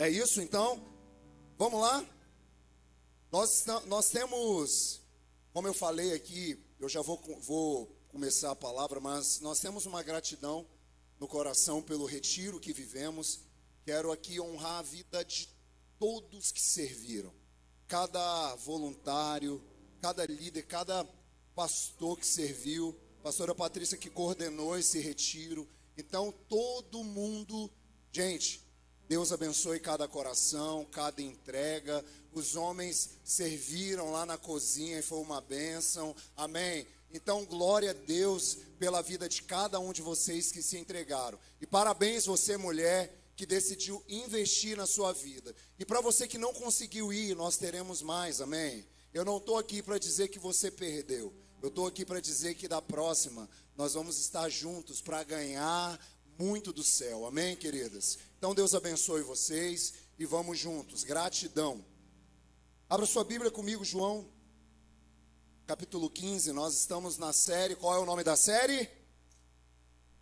É isso então? Vamos lá? Nós temos, como eu falei aqui, eu já vou começar a palavra, mas nós temos uma gratidão no coração pelo retiro que vivemos. Quero aqui honrar a vida de todos que serviram. Cada voluntário, cada líder, cada pastor que serviu, pastora Patrícia que coordenou esse retiro. Então, todo mundo, gente, Deus abençoe cada coração, cada entrega. Os homens serviram lá na cozinha e foi uma bênção. Amém? Então, glória a Deus pela vida de cada um de vocês que se entregaram. E parabéns você, mulher, que decidiu investir na sua vida. E para você que não conseguiu ir, nós teremos mais, amém? Eu não estou aqui para dizer que você perdeu. Eu estou aqui para dizer que da próxima nós vamos estar juntos para ganhar muito do céu, amém, queridas? Então Deus abençoe vocês e vamos juntos, gratidão. Abra sua Bíblia comigo, João, capítulo 15, nós estamos na série, qual é o nome da série?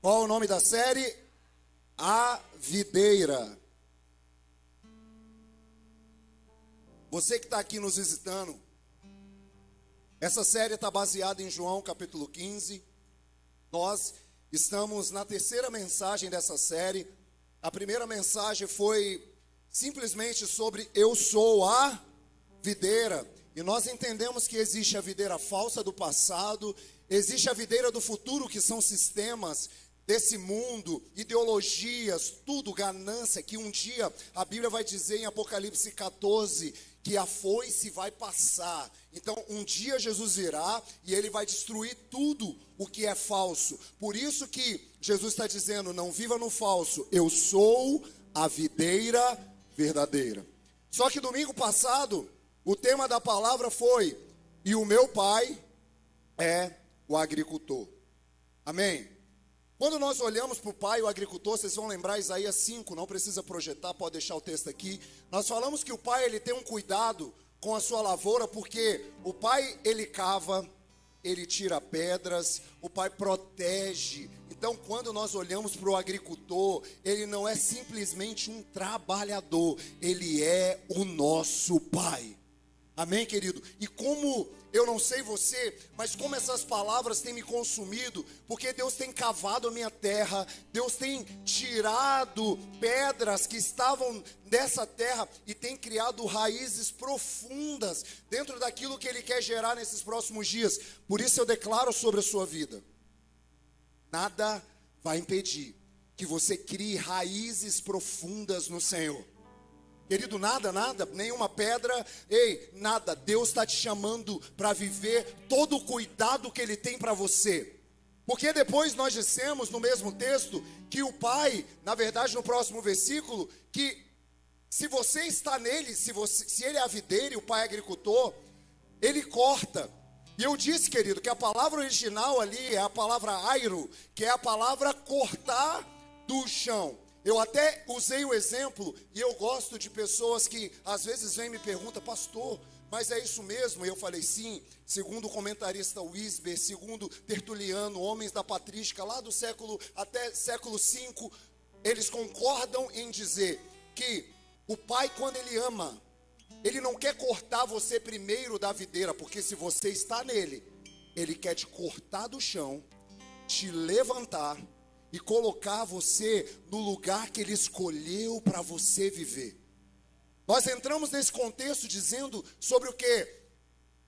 Qual é o nome da série? A Videira. Você que está aqui nos visitando, essa série está baseada em João capítulo 15, nós estamos na terceira mensagem dessa série. A primeira mensagem foi simplesmente sobre eu sou a videira. E nós entendemos que existe a videira falsa do passado, existe a videira do futuro, que são sistemas desse mundo, ideologias, tudo, ganância, que um dia a Bíblia vai dizer em Apocalipse 14, que a foice vai passar. Então, um dia Jesus virá e ele vai destruir tudo o que é falso. Por isso que Jesus está dizendo, não viva no falso, eu sou a videira verdadeira. Só que domingo passado, o tema da palavra foi, e o meu pai é o agricultor. Amém? Quando nós olhamos para o pai, o agricultor, vocês vão lembrar Isaías 5, não precisa projetar, pode deixar o texto aqui. Nós falamos que o pai, ele tem um cuidado com a sua lavoura, porque o pai, ele cava, ele tira pedras, o pai protege. Então, quando nós olhamos para o agricultor, ele não é simplesmente um trabalhador, ele é o nosso pai. Amém, querido? E como, eu não sei você, mas como essas palavras têm me consumido, porque Deus tem cavado a minha terra, Deus tem tirado pedras que estavam nessa terra e tem criado raízes profundas dentro daquilo que Ele quer gerar nesses próximos dias. Por isso eu declaro sobre a sua vida, nada vai impedir que você crie raízes profundas no Senhor. Querido, nada, nenhuma pedra, nada. Deus está te chamando para viver todo o cuidado que Ele tem para você. Porque depois nós dissemos no mesmo texto que o Pai, na verdade no próximo versículo, que se você está nele, se Ele é a videira e o Pai é agricultor, Ele corta. E eu disse, querido, que a palavra original ali é a palavra airo, que é a palavra cortar do chão. Eu até usei o exemplo, e eu gosto de pessoas que às vezes vêm e me perguntam, pastor, mas é isso mesmo? E eu falei, sim, segundo o comentarista Wisber, segundo Tertuliano, homens da patrística, lá do século até século V, eles concordam em dizer que o pai, quando ele ama, ele não quer cortar você primeiro da videira, porque se você está nele, ele quer te cortar do chão, te levantar, e colocar você no lugar que Ele escolheu para você viver. Nós entramos nesse contexto dizendo sobre o que?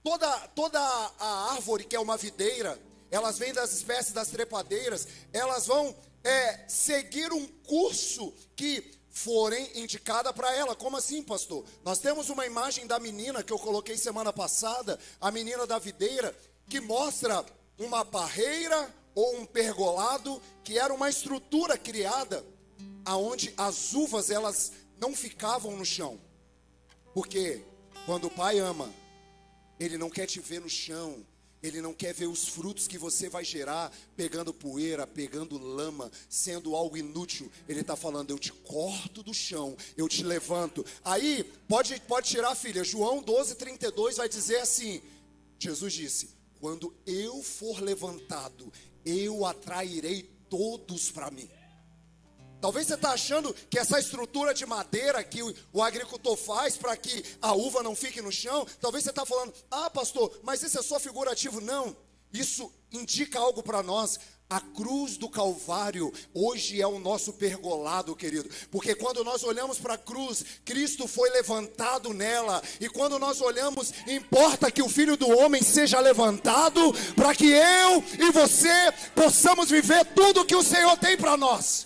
Toda a árvore que é uma videira, elas vêm das espécies das trepadeiras, elas vão seguir um curso que forem indicada para ela. Como assim, pastor? Nós temos uma imagem da menina que eu coloquei semana passada, a menina da videira, que mostra uma parreira ou um pergolado, que era uma estrutura criada aonde as uvas elas não ficavam no chão. Porque quando o pai ama, ele não quer te ver no chão, ele não quer ver os frutos que você vai gerar pegando poeira, pegando lama, sendo algo inútil. Ele está falando, eu te corto do chão, eu te levanto. Aí, pode tirar, filha, João 12:32 vai dizer assim, Jesus disse, quando eu for levantado, eu atrairei todos para mim. Talvez você está achando que essa estrutura de madeira que o agricultor faz para que a uva não fique no chão, talvez você está falando, ah pastor, mas isso é só figurativo. Não, isso indica algo para nós. A cruz do Calvário hoje é o nosso pergolado, querido. Porque quando nós olhamos para a cruz, Cristo foi levantado nela. E quando nós olhamos, importa que o Filho do Homem seja levantado, para que eu e você possamos viver tudo que o Senhor tem para nós.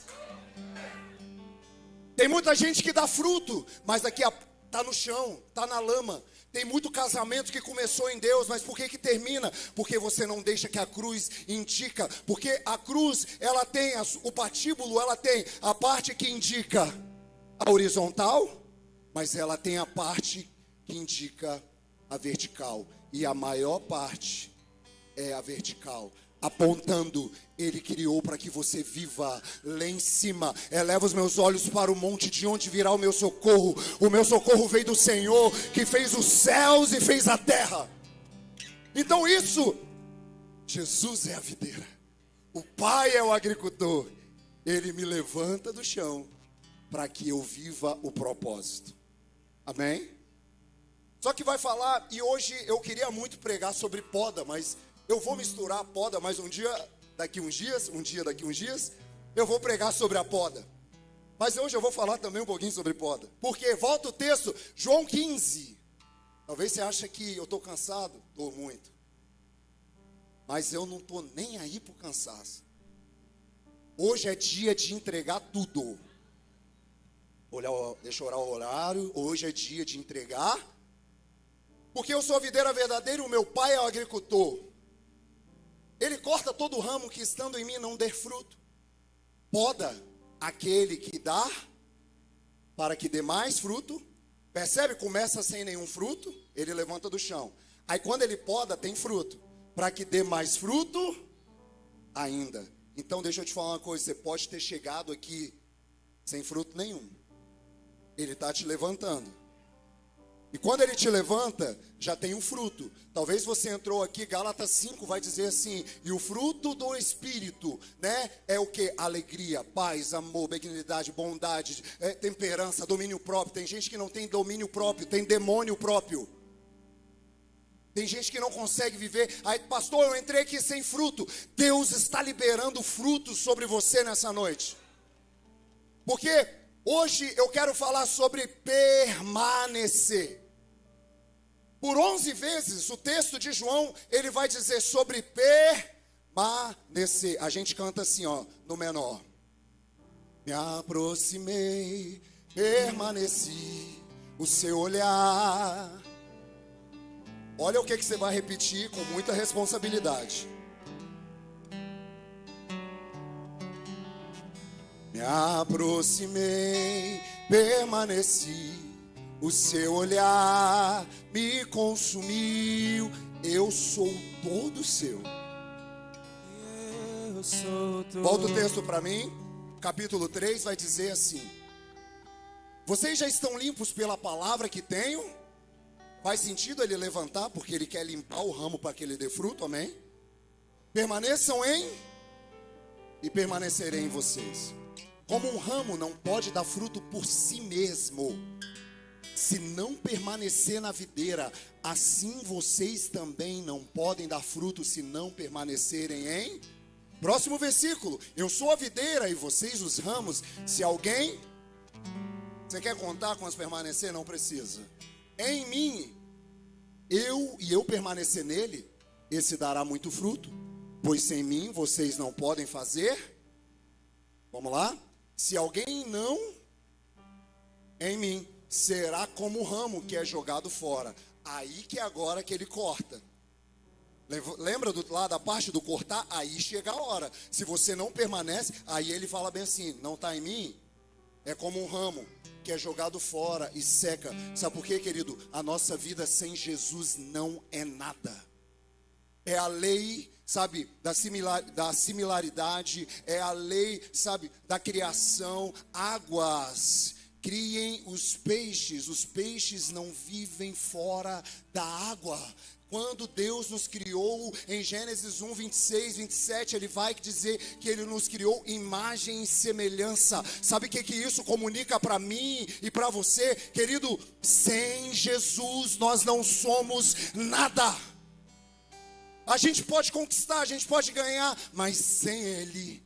Tem muita gente que dá fruto, mas daqui está no chão, está na lama. Tem muito casamento que começou em Deus, mas por que termina? Porque você não deixa que a cruz indica. Porque a cruz, ela tem, o patíbulo, ela tem a parte que indica a horizontal, mas ela tem a parte que indica a vertical. E a maior parte é a vertical. Apontando, Ele criou para que você viva lá em cima. Eleva os meus olhos para o monte, de onde virá o meu socorro. O meu socorro veio do Senhor, que fez os céus e fez a terra. Então isso, Jesus é a videira, o Pai é o agricultor. Ele me levanta do chão para que eu viva o propósito. Amém? Só que vai falar, e hoje eu queria muito pregar sobre poda, mas eu vou misturar a poda, mas um dia daqui uns dias, eu vou pregar sobre a poda. Mas hoje eu vou falar também um pouquinho sobre poda. Porque, volta o texto, João 15. Talvez você ache que eu estou cansado, estou muito. Mas eu não estou nem aí para o cansaço. Hoje é dia de entregar tudo. Deixa eu orar o horário, hoje é dia de entregar. Porque eu sou a videira verdadeira e o meu pai é o agricultor. Ele corta todo o ramo que estando em mim não der fruto. Poda aquele que dá, para que dê mais fruto. Percebe? Começa sem nenhum fruto, ele levanta do chão. Aí quando ele poda, tem fruto. Para que dê mais fruto ainda. Então deixa eu te falar uma coisa, você pode ter chegado aqui sem fruto nenhum. Ele está te levantando. E quando ele te levanta, já tem um fruto. Talvez você entrou aqui, Gálatas 5 vai dizer assim, e o fruto do Espírito, né? É o que? Alegria, paz, amor, benignidade, bondade, temperança, domínio próprio. Tem gente que não tem domínio próprio, tem demônio próprio. Tem gente que não consegue viver. Aí, pastor, eu entrei aqui sem fruto. Deus está liberando frutos sobre você nessa noite. Porque hoje eu quero falar sobre permanecer. Por 11 vezes, o texto de João, ele vai dizer sobre permanecer. A gente canta assim, ó, no menor. Me aproximei, permaneci, o seu olhar. Olha o que você vai repetir com muita responsabilidade. Me aproximei, permaneci, o seu olhar me consumiu, eu sou todo seu. Volta o texto para mim, capítulo 3 vai dizer assim: vocês já estão limpos pela palavra que tenho? Faz sentido ele levantar, porque ele quer limpar o ramo para que ele dê fruto, amém? Permaneçam em, e permanecerei em vocês. Como um ramo não pode dar fruto por si mesmo, se não permanecer na videira, assim vocês também não podem dar fruto se não permanecerem em... Próximo versículo, eu sou a videira e vocês os ramos. Se alguém... Você quer contar quantos permanecer? Não precisa. Em mim, eu permanecer nele, esse dará muito fruto, pois sem mim vocês não podem fazer. Vamos lá? Se alguém não em mim, será como o ramo que é jogado fora. Aí que é agora que ele corta. Lembra lá da parte do cortar? Aí chega a hora. Se você não permanece, aí ele fala bem assim, não está em mim? É como um ramo que é jogado fora e seca. Sabe por quê, querido? A nossa vida sem Jesus não é nada. É a lei, sabe, da similaridade, é a lei, sabe, da criação. Águas criem os peixes não vivem fora da água. Quando Deus nos criou, em Gênesis 1, 26, 27, Ele vai dizer que Ele nos criou imagem e semelhança. Sabe o que isso comunica para mim e para você? Querido, sem Jesus nós não somos nada. A gente pode conquistar, a gente pode ganhar, mas sem Ele,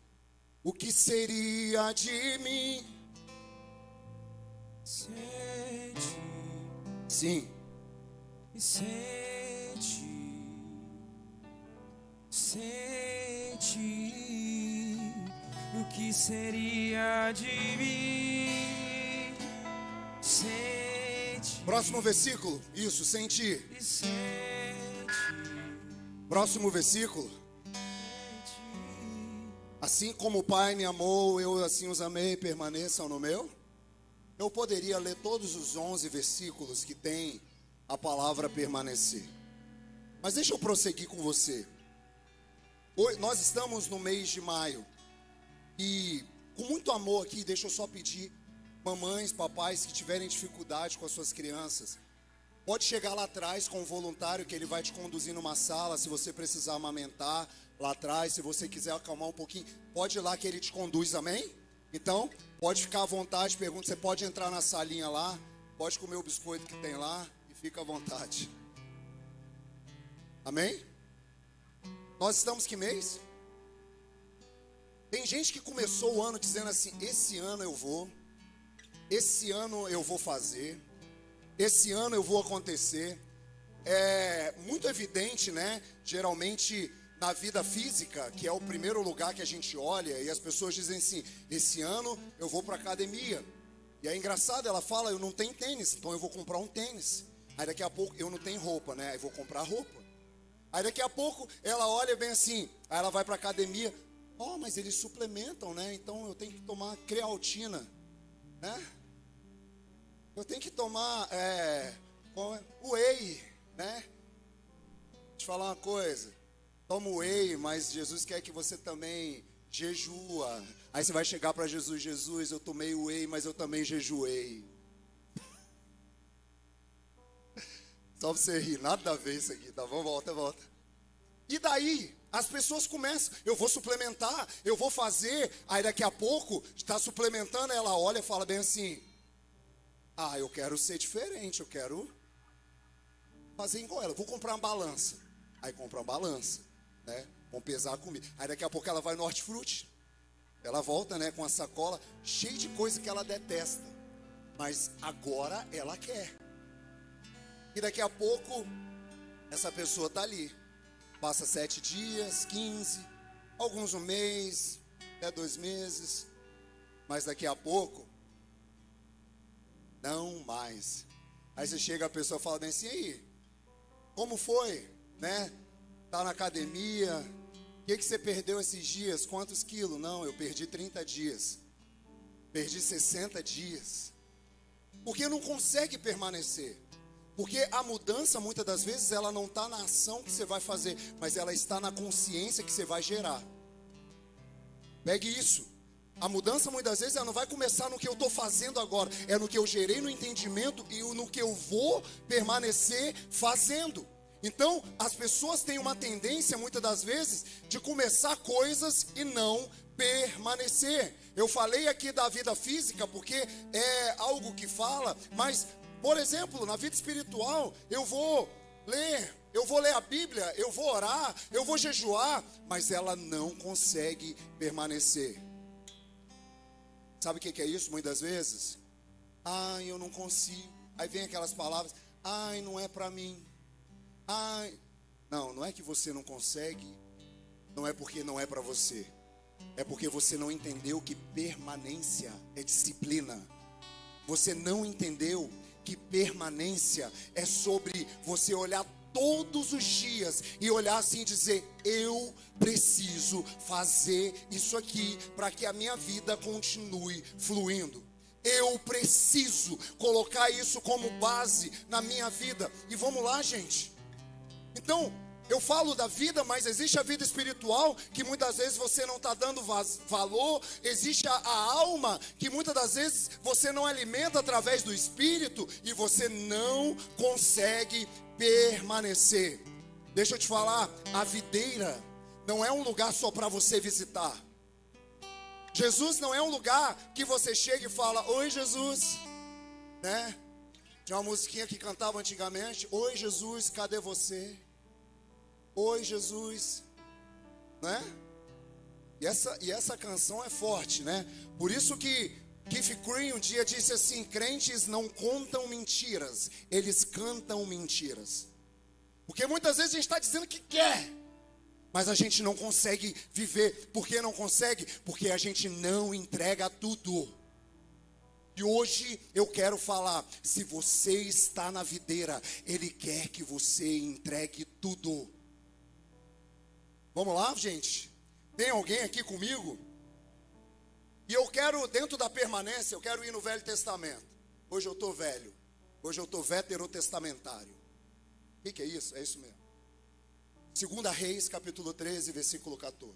o que seria de mim? Sente, Sim. sente, sente, o que seria de mim? Sente, Próximo versículo. Isso, sentir. e sente, Próximo versículo. Assim como o Pai me amou, eu assim os amei, permaneçam no meu. Eu poderia ler todos os 11 versículos que tem a palavra permanecer. Mas deixa eu prosseguir com você. Hoje, nós estamos no mês de maio. E com muito amor aqui, deixa eu só pedir, mamães, papais que tiverem dificuldade com as suas crianças, pode chegar lá atrás com um voluntário que ele vai te conduzir numa sala, se você precisar amamentar lá atrás, se você quiser acalmar um pouquinho, pode ir lá que ele te conduz, amém? Então, pode ficar à vontade, pergunta, você pode entrar na salinha lá, pode comer o biscoito que tem lá e fica à vontade. Amém? Nós estamos que mês? Tem gente que começou o ano dizendo assim, esse ano eu vou fazer, esse ano eu vou acontecer. É muito evidente, né? Geralmente na vida física, que é o primeiro lugar que a gente olha, e as pessoas dizem assim, esse ano eu vou para academia. E é engraçado, ela fala, eu não tenho tênis, então eu vou comprar um tênis. Aí daqui a pouco, eu não tenho roupa, né? Aí vou comprar roupa. Aí daqui a pouco, ela olha bem assim, aí ela vai para academia, mas eles suplementam, né? Então eu tenho que tomar creatina, né? Eu tenho que tomar whey, né? Deixa eu falar uma coisa. Toma whey, mas Jesus quer que você também jejua. Aí você vai chegar para Jesus, Jesus, eu tomei whey, mas eu também jejuei. Só pra você rir, nada a ver isso aqui, tá bom? Volta. E daí, as pessoas começam, eu vou suplementar, eu vou fazer. Aí daqui a pouco, está suplementando, ela olha e fala bem assim, eu quero ser diferente, eu quero fazer igual ela, vou comprar uma balança. Aí compra uma balança, né? Vão pesar a comida. Aí daqui a pouco ela vai no hortifruti. Ela volta, né, com a sacola cheia de coisa que ela detesta. Mas agora ela quer. E daqui a pouco, essa pessoa está ali. Passa 7 dias, 15, alguns um mês, até 2 meses. Mas daqui a pouco, não mais. Aí você chega, a pessoa fala bem assim, aí, como foi, né? Tá na academia, o que você perdeu esses dias? Quantos quilos? Não, eu perdi 30 dias. Perdi 60 dias. Porque não consegue permanecer. Porque a mudança, muitas das vezes, ela não está na ação que você vai fazer, mas ela está na consciência que você vai gerar. Pegue isso. A mudança, muitas vezes, ela não vai começar no que eu estou fazendo agora, é no que eu gerei no entendimento e no que eu vou permanecer fazendo. Então, as pessoas têm uma tendência, muitas das vezes, de começar coisas e não permanecer. Eu falei aqui da vida física, porque é algo que fala, mas, por exemplo, na vida espiritual, eu vou ler a Bíblia, eu vou orar, eu vou jejuar, mas ela não consegue permanecer. Sabe o que é isso, muitas vezes? Eu não consigo. Aí vem aquelas palavras, não é para mim. Não é que você não consegue, não é porque não é para você. É porque você não entendeu que permanência é disciplina. Você não entendeu que permanência é sobre você olhar todos os dias e olhar assim e dizer, eu preciso fazer isso aqui para que a minha vida continue fluindo. Eu preciso colocar isso como base na minha vida. E vamos lá, gente. Então, Eu falo da vida, mas existe a vida espiritual que muitas vezes você não está dando valor. Existe a alma que muitas das vezes você não alimenta através do espírito e você não consegue permanecer. Deixa eu te falar, a videira não é um lugar só para você visitar. Jesus não é um lugar que você chega e fala: oi Jesus, né? Tinha uma musiquinha que cantava antigamente: oi Jesus, cadê você? Oi Jesus, né? E essa canção é forte, né? Por isso que Keith Green um dia disse assim: crentes não contam mentiras, eles cantam mentiras. Porque muitas vezes a gente está dizendo que quer, mas a gente não consegue viver. Por que não consegue? Porque a gente não entrega tudo. E hoje eu quero falar: se você está na videira, Ele quer que você entregue tudo. Vamos lá, gente? Tem alguém aqui comigo? E eu quero, dentro da permanência, eu quero ir no Velho Testamento. Hoje eu estou velho. Hoje eu estou veterotestamentário. O que é isso? É isso mesmo. 2 Reis, capítulo 13, versículo 14.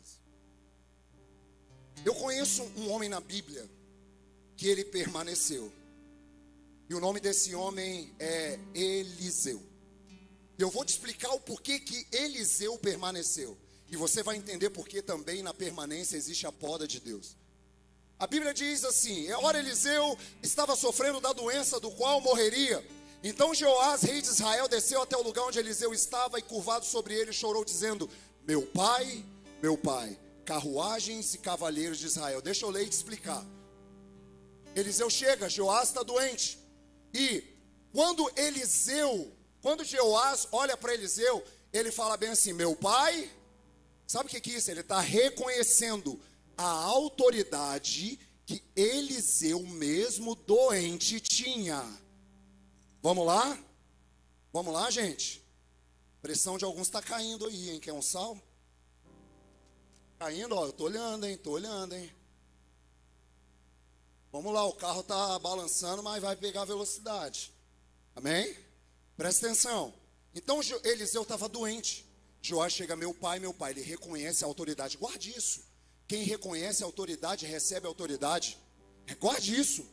Eu conheço um homem na Bíblia que ele permaneceu. E o nome desse homem é Eliseu. Eu vou te explicar o porquê que Eliseu permaneceu. E você vai entender porque também na permanência existe a poda de Deus. A Bíblia diz assim: ora Eliseu estava sofrendo da doença do qual morreria. Então Jeoás, rei de Israel, desceu até o lugar onde Eliseu estava e curvado sobre ele chorou dizendo: meu pai, carruagens e cavaleiros de Israel. Deixa eu ler e te explicar. Eliseu chega, Jeoás está doente. E quando Jeoás olha para Eliseu, ele fala bem assim: meu pai. Sabe o que é isso? Ele está reconhecendo a autoridade que Eliseu mesmo doente tinha. Vamos lá? Vamos lá, gente? A pressão de alguns está caindo aí, hein? Quer um sal? Caindo, ó, eu estou olhando, hein? Vamos lá, o carro está balançando, mas vai pegar velocidade. Amém? Presta atenção. Então Eliseu estava doente. Joás chega: meu pai, ele reconhece a autoridade. Guarde isso. Quem reconhece a autoridade, recebe a autoridade. Guarde isso.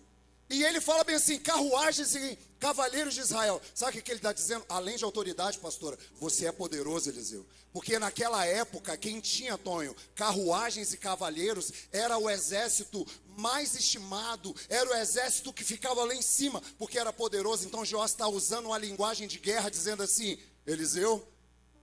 E ele fala bem assim: carruagens e cavaleiros de Israel. Sabe o que ele está dizendo? Além de autoridade, pastora, você é poderoso, Eliseu. Porque naquela época, quem tinha, Tonho, carruagens e cavaleiros, era o exército mais estimado, era o exército que ficava lá em cima, porque era poderoso. Então Joás está usando uma linguagem de guerra, dizendo assim: Eliseu,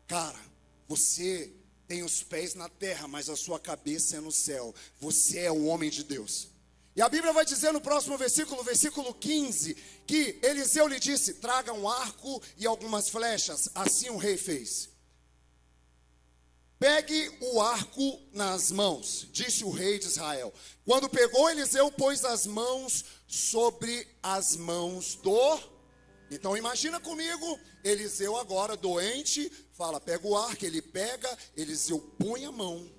cara, você tem os pés na terra, mas a sua cabeça é no céu. Você é o homem de Deus. E a Bíblia vai dizer no próximo versículo, versículo 15, que Eliseu lhe disse: traga um arco e algumas flechas. Assim o rei fez. Pegue o arco nas mãos, disse o rei de Israel. Quando pegou, Eliseu pôs as mãos sobre as mãos do... Então imagina comigo, Eliseu agora doente, fala: pega o arco. Ele pega, Eliseu põe a mão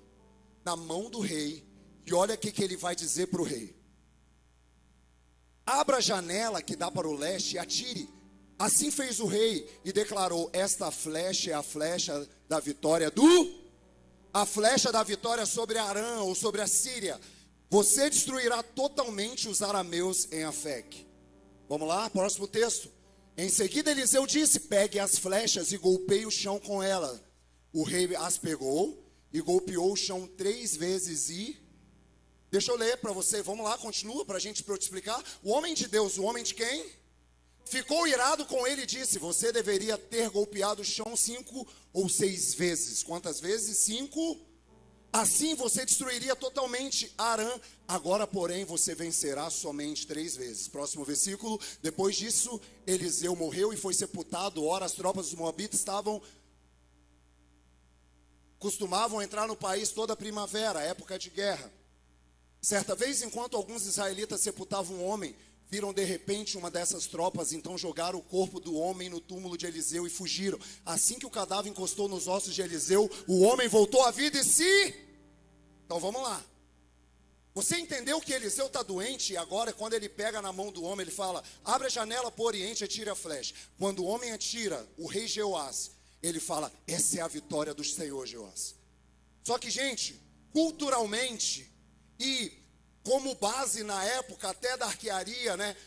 na mão do rei. E olha o que ele vai dizer para o rei: abra a janela que dá para o leste e atire. Assim fez o rei e declarou: esta flecha é a flecha da vitória a flecha da vitória sobre Arã ou sobre a Síria. Você destruirá totalmente os arameus em Afec. Vamos lá, próximo texto. Em seguida Eliseu disse: pegue as flechas e golpeie o chão com ela. O rei as pegou e golpeou o chão 3 vezes e... Deixa eu ler para você, vamos lá, continua para eu te explicar. O homem de Deus, o homem de quem? Ficou irado com ele e disse: você deveria ter golpeado o chão 5 ou 6 vezes. Quantas vezes? 5. Assim você destruiria totalmente Arã. Agora, porém, você vencerá somente 3 vezes. Próximo versículo. Depois disso, Eliseu morreu e foi sepultado. Ora, as tropas dos moabitas costumavam entrar no país toda a primavera, época de guerra. Certa vez, enquanto alguns israelitas sepultavam um homem, viram de repente uma dessas tropas, então jogaram o corpo do homem no túmulo de Eliseu e fugiram. Assim que o cadáver encostou nos ossos de Eliseu, o homem voltou à vida e se... Então vamos lá. Você entendeu que Eliseu está doente e agora quando ele pega na mão do homem, ele fala: abre a janela para o oriente e atire a flecha. Quando o homem atira, o rei Jeoás, ele fala, essa é a vitória do Senhor, Joás. Só que, gente, culturalmente e como base na época até da arquearia, né?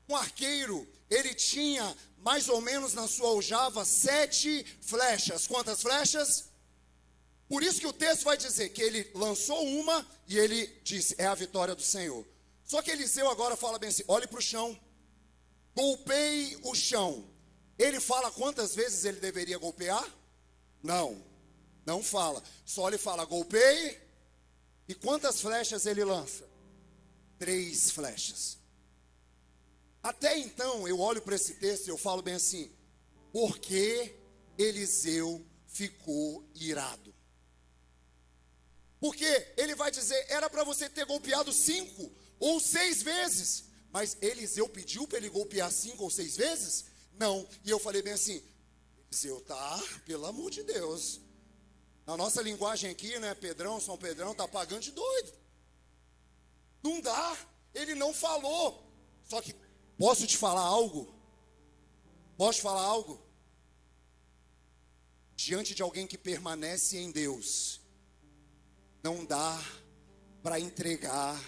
Um arqueiro, ele tinha mais ou menos na sua aljava 7 flechas. Quantas flechas? Por isso que o texto vai dizer que ele lançou uma e ele disse, é a vitória do Senhor. Só que Eliseu agora fala bem assim, olhe para o chão, golpeie o chão. Ele fala quantas vezes ele deveria golpear? Não fala. Só ele fala, golpeie. E quantas flechas ele lança? 3 flechas. Até então, eu olho para esse texto e eu falo bem assim, por que Eliseu ficou irado? Porque ele vai dizer, era para você ter golpeado 5 ou 6 vezes. Mas Eliseu pediu para ele golpear 5 ou 6 vezes? Não. E eu falei bem assim, Eliseu, tá, pelo amor de Deus. Na nossa linguagem aqui, né, Pedrão, São Pedrão, tá pagando de doido. Não dá. Ele não falou. Só que, posso te falar algo? Posso te falar algo? Diante de alguém que permanece em Deus, não dá para entregar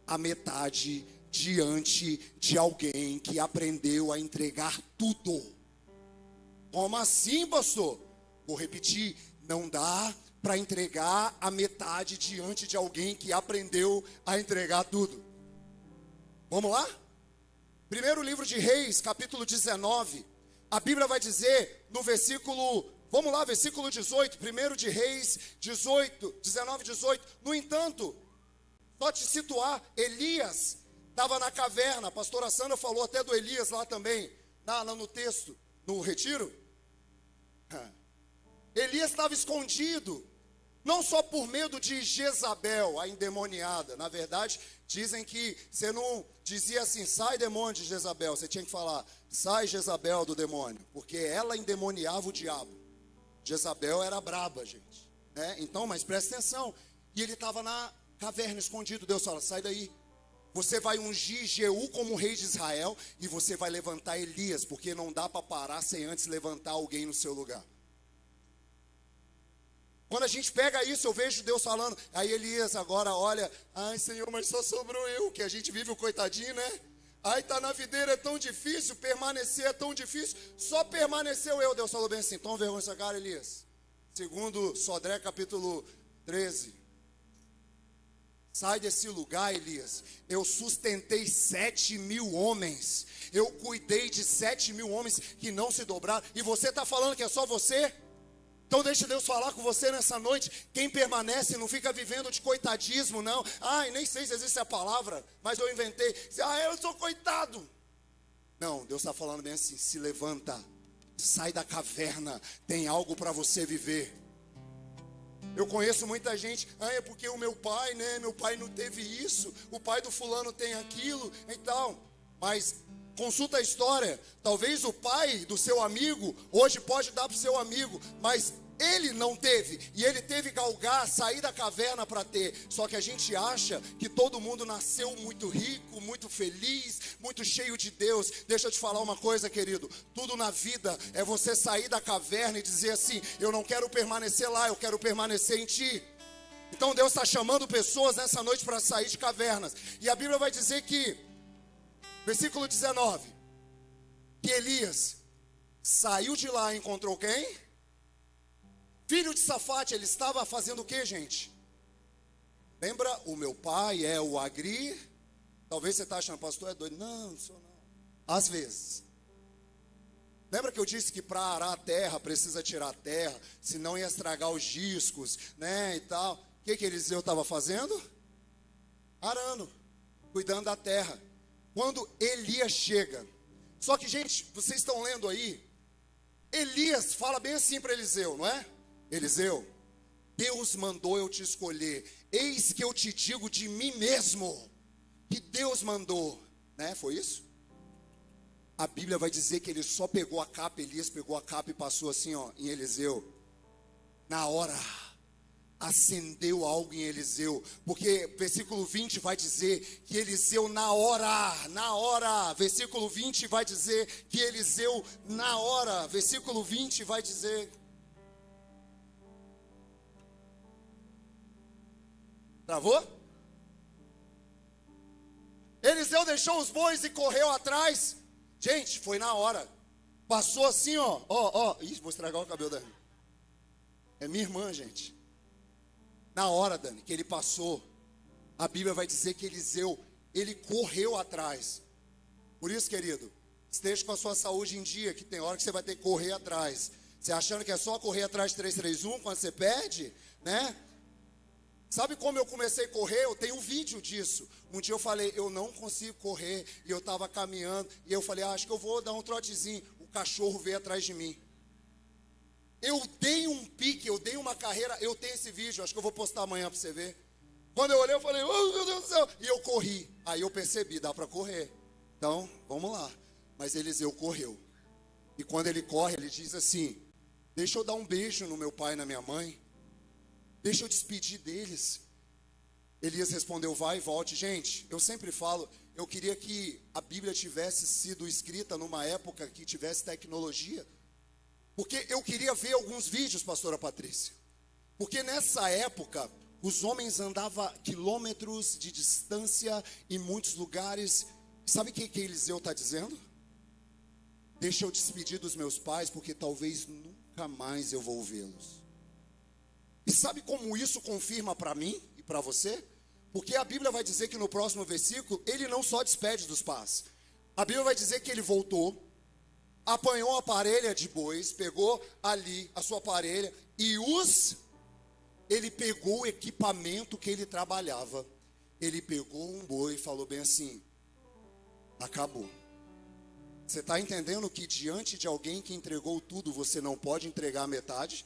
a metade diante de alguém que aprendeu a entregar tudo. Como assim, pastor? Vou repetir, não dá para entregar a metade diante de alguém que aprendeu a entregar tudo. Vamos lá? Primeiro livro de Reis, capítulo 19. A Bíblia vai dizer no versículo, vamos lá, versículo 18, primeiro de Reis 19, 18. No entanto, só te situar, Elias estava na caverna. A pastora Sandra falou até do Elias lá também, lá no texto, no retiro. Elias estava escondido, não só por medo de Jezabel, a endemoniada. Na verdade, dizem que você não dizia assim, sai demônio de Jezabel. Você tinha que falar, sai Jezabel do demônio, porque ela endemoniava o diabo. Jezabel era braba, gente, né? Então, mas presta atenção. E ele estava na caverna escondido. Deus fala, sai daí. Você vai ungir Jeú como rei de Israel e você vai levantar Elias, porque não dá para parar sem antes levantar alguém no seu lugar. Quando a gente pega isso, eu vejo Deus falando, aí Elias agora olha, ai Senhor, mas só sobrou eu, que a gente vive o coitadinho, né? Ai, tá na videira, é tão difícil, permanecer é tão difícil, só permaneceu eu. Deus falou bem assim, toma vergonha essa cara, Elias. Segundo Sodré, capítulo 13. Sai desse lugar, Elias. Eu sustentei 7.000 homens. Eu cuidei de 7.000 homens que não se dobraram. E você está falando que é só você? Então deixa Deus falar com você nessa noite. Quem permanece não fica vivendo de coitadismo, não. Ai, nem sei se existe a palavra, mas eu inventei. Ah, eu sou coitado. Não, Deus está falando bem assim, se levanta, sai da caverna, tem algo para você viver. Eu conheço muita gente, é porque o meu pai, né, meu pai não teve isso, o pai do fulano tem aquilo, então, mas consulta a história, talvez o pai do seu amigo, hoje pode dar para o seu amigo, mas ele não teve, e ele teve que galgar, sair da caverna para ter. Só que a gente acha que todo mundo nasceu muito rico, muito feliz, muito cheio de Deus. Deixa eu te falar uma coisa, querido, tudo na vida é você sair da caverna e dizer assim, eu não quero permanecer lá, eu quero permanecer em ti. Então Deus está chamando pessoas nessa noite para sair de cavernas, e a Bíblia vai dizer que, versículo 19, que Elias saiu de lá e encontrou quem? Filho de Safate. Ele estava fazendo o que, gente? Lembra, o meu pai é o Agri. Talvez você está achando, pastor, é doido. Não, não sou não. Às vezes. Lembra que eu disse que para arar a terra, precisa tirar a terra, senão ia estragar os discos, né, e tal. O que Eliseu estava fazendo? Arando, cuidando da terra. Quando Elias chega. Só que, gente, vocês estão lendo aí, Elias fala bem assim para Eliseu, não é? Eliseu, Deus mandou eu te escolher. Eis que eu te digo de mim mesmo, que Deus mandou, né? Foi isso? A Bíblia vai dizer que ele só pegou a capa, Elias pegou a capa e passou assim, ó, em Eliseu. Na hora, acendeu algo em Eliseu, porque versículo 20 vai dizer que Eliseu na hora, versículo 20 vai dizer que Eliseu na hora, versículo 20 vai dizer... Travou? Eliseu deixou os bois e correu atrás. Gente, foi na hora. Passou assim, ó. Ih, vou estragar o cabelo da Dani. É minha irmã, gente. Na hora, Dani, que ele passou, a Bíblia vai dizer que Eliseu, ele correu atrás. Por isso, querido, esteja com a sua saúde em dia, que tem hora que você vai ter que correr atrás. Você achando que é só correr atrás de 331 quando você perde, né? Sabe como eu comecei a correr? Eu tenho um vídeo disso. Um dia eu falei, eu não consigo correr. E eu estava caminhando. E eu falei, acho que eu vou dar um trotezinho. O cachorro veio atrás de mim. Eu dei um pique, eu dei uma carreira. Eu tenho esse vídeo, acho que eu vou postar amanhã para você ver. Quando eu olhei, eu falei, oh meu Deus do céu. E eu corri. Aí eu percebi, dá para correr. Então, vamos lá. Mas Eliseu correu. E quando ele corre, ele diz assim, deixa eu dar um beijo no meu pai e na minha mãe. Deixa eu despedir deles. Elias respondeu, vai e volte. Gente, eu sempre falo, eu queria que a Bíblia tivesse sido escrita numa época que tivesse tecnologia. Porque eu queria ver alguns vídeos, pastora Patrícia. Porque nessa época, os homens andavam quilômetros de distância em muitos lugares. Sabe o que Eliseu está dizendo? Deixa eu despedir dos meus pais, porque talvez nunca mais eu vou vê-los. E sabe como isso confirma para mim e para você? Porque a Bíblia vai dizer que no próximo versículo, ele não só despede dos pais. A Bíblia vai dizer que ele voltou, apanhou a parelha de bois, pegou ali a sua parelha e ele pegou o equipamento que ele trabalhava. Ele pegou um boi e falou bem assim, acabou. Você está entendendo que diante de alguém que entregou tudo, você não pode entregar a metade?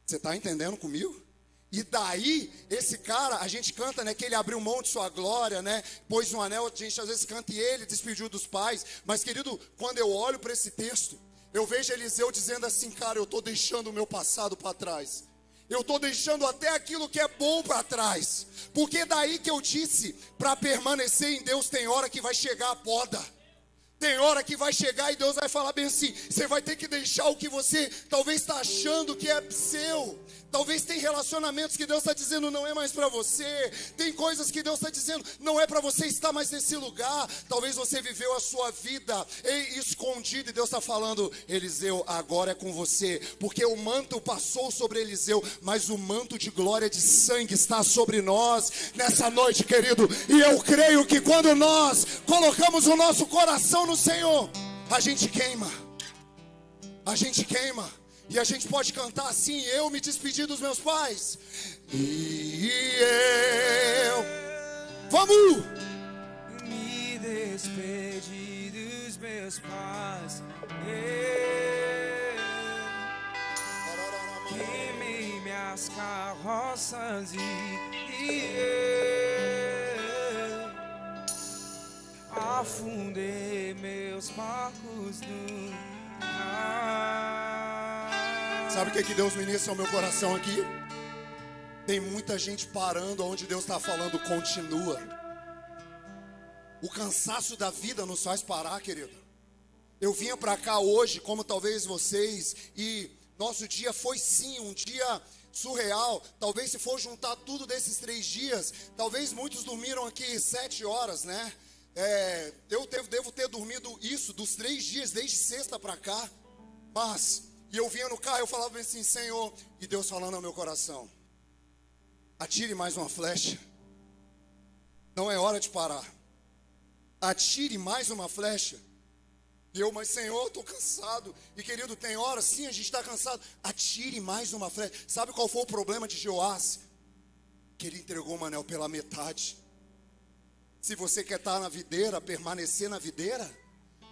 Você está entendendo comigo? E daí, esse cara, a gente canta, né, que ele abriu mão de sua glória, né, pôs um anel, a gente às vezes canta e ele despediu dos pais. Mas querido, quando eu olho para esse texto, eu vejo Eliseu dizendo assim, cara, eu estou deixando o meu passado para trás. Eu estou deixando até aquilo que é bom para trás. Porque é daí que eu disse, para permanecer em Deus tem hora que vai chegar a poda. Tem hora que vai chegar e Deus vai falar bem assim, você vai ter que deixar o que você talvez está achando que é seu. Talvez tem relacionamentos que Deus está dizendo não é mais para você. Tem coisas que Deus está dizendo não é para você estar mais nesse lugar. Talvez você viveu a sua vida escondido e Deus está falando, Eliseu, agora é com você. Porque o manto passou sobre Eliseu, mas o manto de glória de sangue está sobre nós nessa noite, querido. E eu creio que quando nós colocamos o nosso coração no Senhor, a gente queima. A gente queima. E a gente pode cantar assim, eu me despedi dos meus pais. E eu... Vamos! Me despedi dos meus pais. Eu queimei minhas carroças e eu afundei meus barcos no mar. Sabe o que Deus ministra ao meu coração aqui? Tem muita gente parando onde Deus está falando, continua. O cansaço da vida nos faz parar, querido. Eu vinha para cá hoje, como talvez vocês, e nosso dia foi sim um dia surreal. Talvez se for juntar tudo desses 3 dias, talvez muitos dormiram aqui 7 horas, né? Eu devo ter dormido isso dos 3 dias, desde sexta para cá. Mas... E eu vinha no carro, eu falava assim, Senhor, e Deus falando ao meu coração, atire mais uma flecha, não é hora de parar, atire mais uma flecha. E eu, mas Senhor, eu estou cansado. E querido, tem hora sim, a gente está cansado, atire mais uma flecha. Sabe qual foi o problema de Joás? Que ele entregou o anel pela metade. Se você quer estar na videira, permanecer na videira,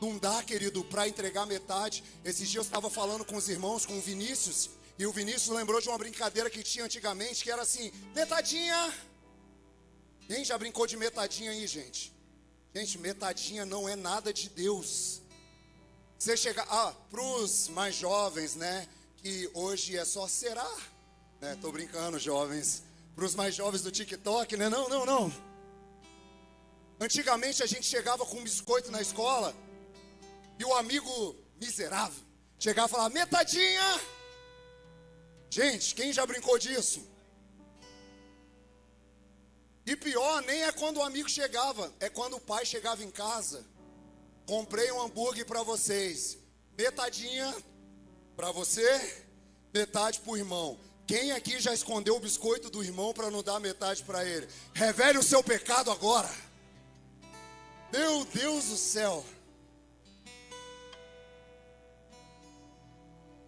não dá, querido, para entregar metade. Esses dias eu estava falando com os irmãos, com o Vinícius, e o Vinícius lembrou de uma brincadeira que tinha antigamente, que era assim, metadinha. Quem já brincou de metadinha aí, gente? Gente, metadinha não é nada de Deus. Você chega, para os mais jovens, né, que hoje é só será. Tô brincando, jovens. Para os mais jovens do TikTok, né? Não, não, não. Antigamente a gente chegava com um biscoito na escola e o amigo miserável chegava e falava, metadinha. Gente, quem já brincou disso? E pior, nem é quando o amigo chegava, é quando o pai chegava em casa. Comprei um hambúrguer para vocês. Metadinha para você, metade para o irmão. Quem aqui já escondeu o biscoito do irmão para não dar metade para ele? Revele o seu pecado agora. Meu Deus do céu.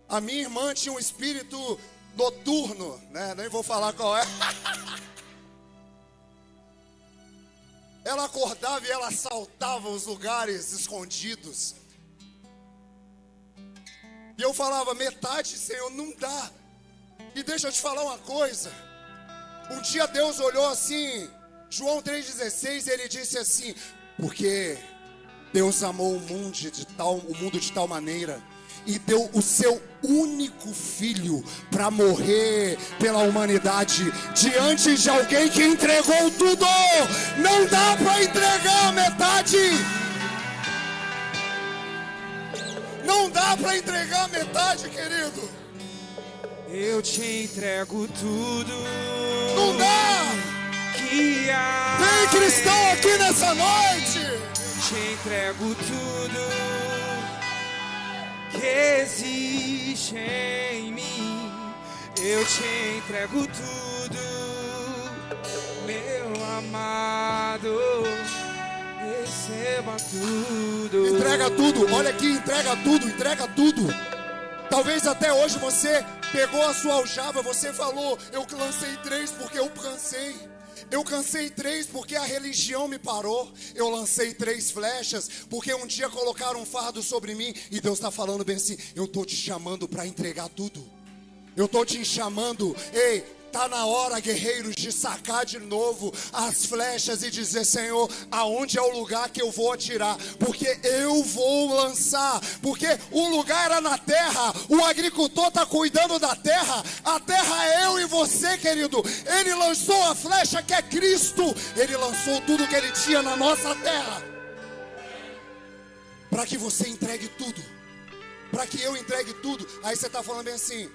A minha irmã tinha um espírito noturno, né? Nem vou falar qual é. Ela acordava e ela assaltava os lugares escondidos. E eu falava, metade, Senhor, não dá. E deixa eu te falar uma coisa. Um dia Deus olhou assim, João 3,16, ele disse assim, porque Deus amou o mundo de tal maneira e deu o seu único filho para morrer pela humanidade diante de alguém que entregou tudo. Não dá para entregar metade. Não dá para entregar metade, querido. Eu te entrego tudo. Não dá. Que há. Tem cristão aqui nessa noite. Eu te entrego tudo que existe em mim. Eu te entrego tudo, meu amado. Receba tudo. Entrega tudo, olha aqui, entrega tudo, entrega tudo. Talvez até hoje você pegou a sua aljava, você falou, eu lancei 3 porque eu cansei. Eu cansei 3 porque a religião me parou. Eu lancei 3 flechas porque um dia colocaram um fardo sobre mim. E Deus está falando bem assim, eu estou te chamando para entregar tudo. Eu estou te chamando, ei, tá na hora, guerreiros, de sacar de novo as flechas e dizer, Senhor, aonde é o lugar que eu vou atirar? Porque eu vou lançar, porque o lugar era na terra, o agricultor está cuidando da terra, a terra é eu e você, querido. Ele lançou a flecha que é Cristo, ele lançou tudo que ele tinha na nossa terra, para que você entregue tudo, para que eu entregue tudo. Aí você está falando bem assim,